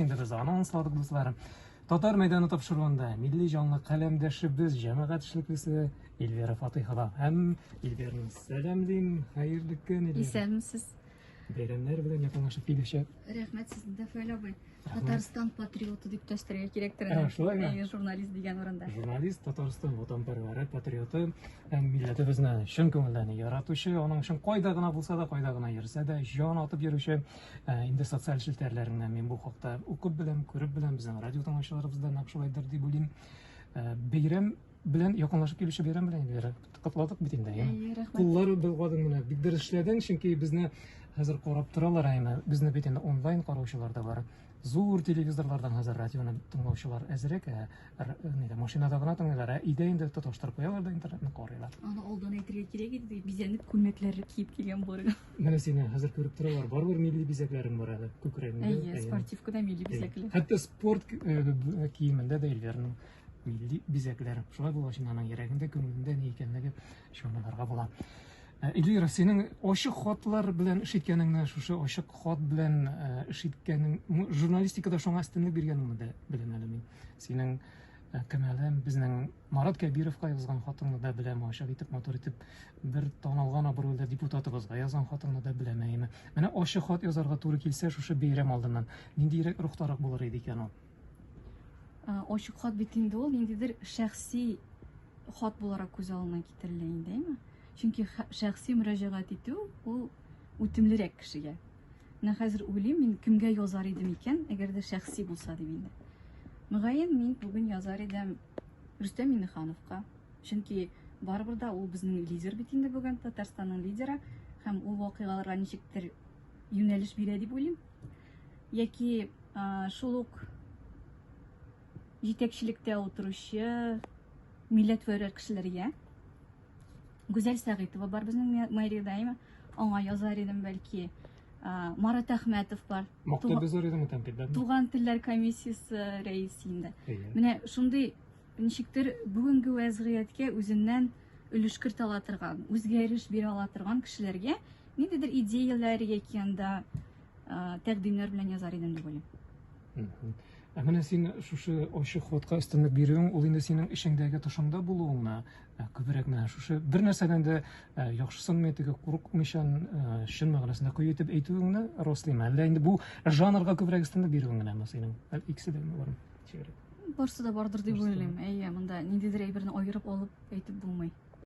Endi biz anonsladıq dostlarım. Tatar meydanı topşuruğunda milli canlı kalemdeşimiz, cemaat işlikisi Elvira Fatihova. Hem Elvira'nın selamlayın, hayırlı gün Elvira. İsәнмесез? Bayramlar bilen yakınlaşıp gelişe. Рәхмәт, сезне дә фәйләбай. Татарстан патриоты дип төштәргә кирәктер. Шулаймы? Журналист дигән урында. Jurnalist, Tataristan vatanperver, patriotu, hem milletimizni şun көңелдән яратучы, аның өчен кайда гына булса да, кайда гына йөрсә дә, җан атып йөрүче, инде социаль челтәрләреннән мин бу хакта укып беләм, күреп беләм, безнең радио тыңлаучыларыбыздан нақшылайдыр дип уйлыйм. Бәйрәм белән якынлашып килүче бәйрәм белән Эльвира кутладык бит инде. Рәхмәт. Куллары булган менә бик дөрес эшләдең, чөнки безне хәзер карап торалар әйме. Безне бит инде онлайн караучылар да бар. Зур телевизорлардан хәзер радионы тыңлаучылар әзрәк, машинада гына тыңлыйлар, өйдә инде тоташтырып куялар да интернетны карыйлар. Аны алдан әйтергә кирәк иде. Бизәнеп күлмәкләр киеп килгән булырга. Менә сине хәзер күреп торалар, барбер милли бизәкләрең бар әле, күкрәгеңдә. Спортивкада милли бизәкләр. Хәтта спорт киемендә дә Эльвираның милли бизәкләре. Шулай булгач, аның йөрәгендә, күңелендә ни икәнлеге шуналарга була. Эльвира, синең ачык хатлар белән эш иткәнеңне, шушы ачык хат белән эш иткәнең, журналистикада шуңа өстенлек биргәнеңне дә беләм әле мин. Синең кемәлем безнең Марат Кәбировка язган хатыңны да беләм, ачык итеп, матур итеп, бер танылган абруйлы депутатыбызга язган хатыңны да беләм әйме. Менә ачык хат язарга туры килсә, шушы бәйрәм алдыннан ниндирәк рухтарак булыр иде икән ул? Ачык хат бит инде ул ниндидер шәхси хат буларак күз алдына китерелә инде, әйме? Чөнки шәхси мөрәҗәгать итү ул үтемлерәк кешегә. Менә хәзер уйлыйм, мин кемгә язар идем икән, әгәр дә шәхси булса дип инде. Мөгаен мин бүген язар идем Рөстәм Миңнехановка. Чөнки барыбер да ул безнең лидер бит инде бүген, Татарстанның лидеры, һәм ул вакыйгаларга ничектер юнәлеш бирә дип уйлыйм. Яки шул ук җитәкчелектә утыручы милләтвәрәр кешеләргә. Гүзәл Сәгыйтова бар безнең мэриядә, әйме? Аңа язар идем бәлки. Марат Әхмәтов бар. Мактап язар идем тәнкыйтьләрне. Туган телләр комиссиясе рәисе инде. Менә шундый ничектер бүгенге вазгыятькә үзеннән өлеш кертә ала торган, үзгәреш бирә ала торган кешеләргә ниндидер идеяләр яки анда тәкъдимнәр белән язар идем дип уйлыйм. Менә син шушы ачык хатка өстенлек бирүең, ул инде синең эшеңдәге тошыңда булуыңна күбрәк менә шушы бер нәрсәдән дә яхшысын мәйтегә курыкмыйчан чын мәгънәсендә куй итеп әйтүеңне раслыйм. Әллә инде бу жанрга күбрәк өстенлек бирүең генәме синең? Икесе дә бармы? Барсы да бардыр дип уйлыйм. Әйе, монда ниндидер әйберне аерып алып әйтеп булмый.